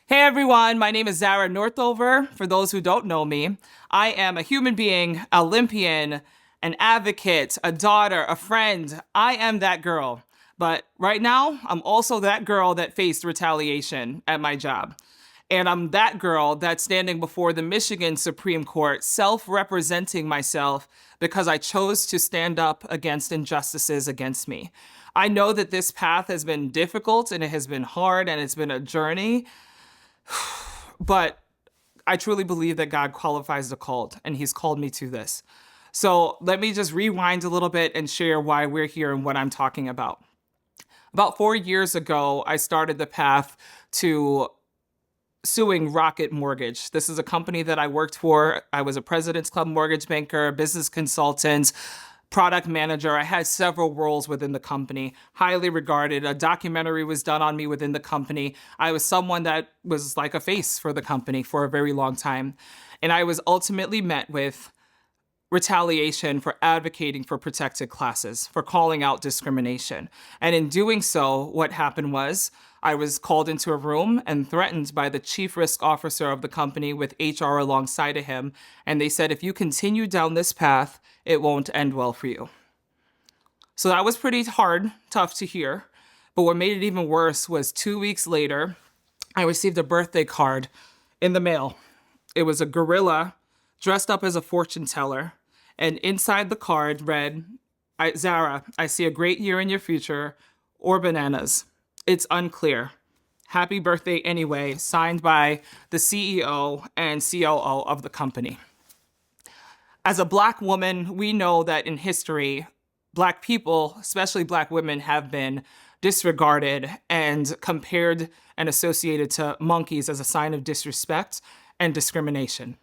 Hey everyone, my name is Zara Northover. For those who don't know me, I am a human being, Olympian, an advocate, a daughter, a friend. I am that girl. But right now, I'm also that girl that faced retaliation at my job. And I'm that girl that's standing before the Michigan Supreme Court, self-representing myself because I chose to stand up against injustices against me. I know that this path has been difficult and it has been hard and it's been a journey. But I truly believe that God qualifies the called, and He's called me to this. So let me just rewind a little bit and share why we're here and what I'm talking about. About 4 years ago, I started the path to suing Rocket Mortgage. This is a company that I worked for. I was a President's Club mortgage banker, business consultant, product manager. I had several roles within the company, highly regarded. A documentary was done on me within the company. I was someone that was like a face for the company for a very long time. And I was ultimately met with retaliation for advocating for protected classes, for calling out discrimination. And in doing so, what happened was I was called into a room and threatened by the chief risk officer of the company with HR alongside of him. And they said, if you continue down this path, it won't end well for you. So that was pretty hard, tough to hear. But what made it even worse was 2 weeks later, I received a birthday card in the mail. It was a gorilla dressed up as a fortune teller. And inside the card read, Zara, I see a great year in your future, or bananas. It's unclear. Happy birthday anyway, signed by the CEO and COO of the company. As a Black woman, we know that in history, Black people, especially Black women, have been disregarded and compared and associated to monkeys as a sign of disrespect and discrimination.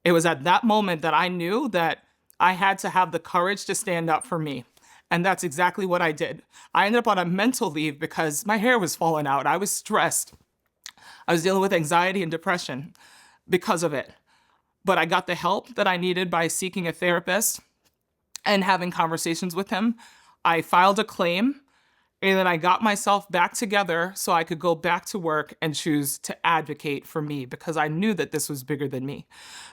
It was at that moment that I knew that I had to have the courage to stand up for me. And that's exactly what I did. I ended up on a mental leave because my hair was falling out. I was stressed. I was dealing with anxiety and depression because of it. But I got the help that I needed by seeking a therapist and having conversations with him. I filed a claim, and then I got myself back together so I could go back to work and choose to advocate for me because I knew that this was bigger than me.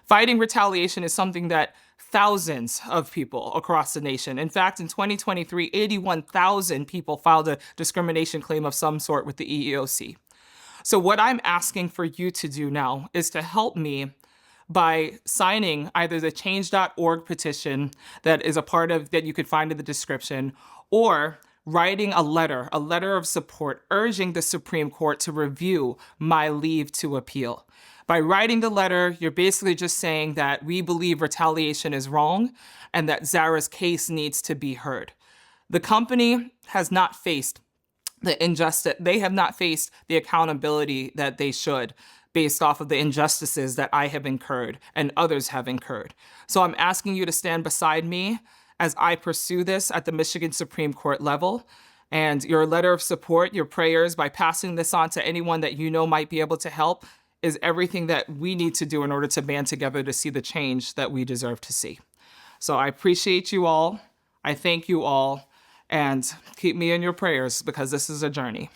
Fighting retaliation is something that thousands of people across the nation. In fact, in 2023, 81,000 people filed a discrimination claim of some sort with the EEOC. So what I'm asking for you to do now is to help me by signing either the change.org petition that is a part of that you could find in the description, or writing a letter of support urging the Supreme Court to review my leave to appeal. By writing the letter, you're basically just saying that we believe retaliation is wrong and that Zara's case needs to be heard. The company has not faced the injustice. They have not faced the accountability that they should based off of the injustices that I have incurred and others have incurred. So I'm asking you to stand beside me as I pursue this at the Michigan Supreme Court level. And your letter of support, your prayers, by passing this on to anyone that you know might be able to help, is everything that we need to do in order to band together to see the change that we deserve to see. So I appreciate you all. I thank you all. And keep me in your prayers because this is a journey.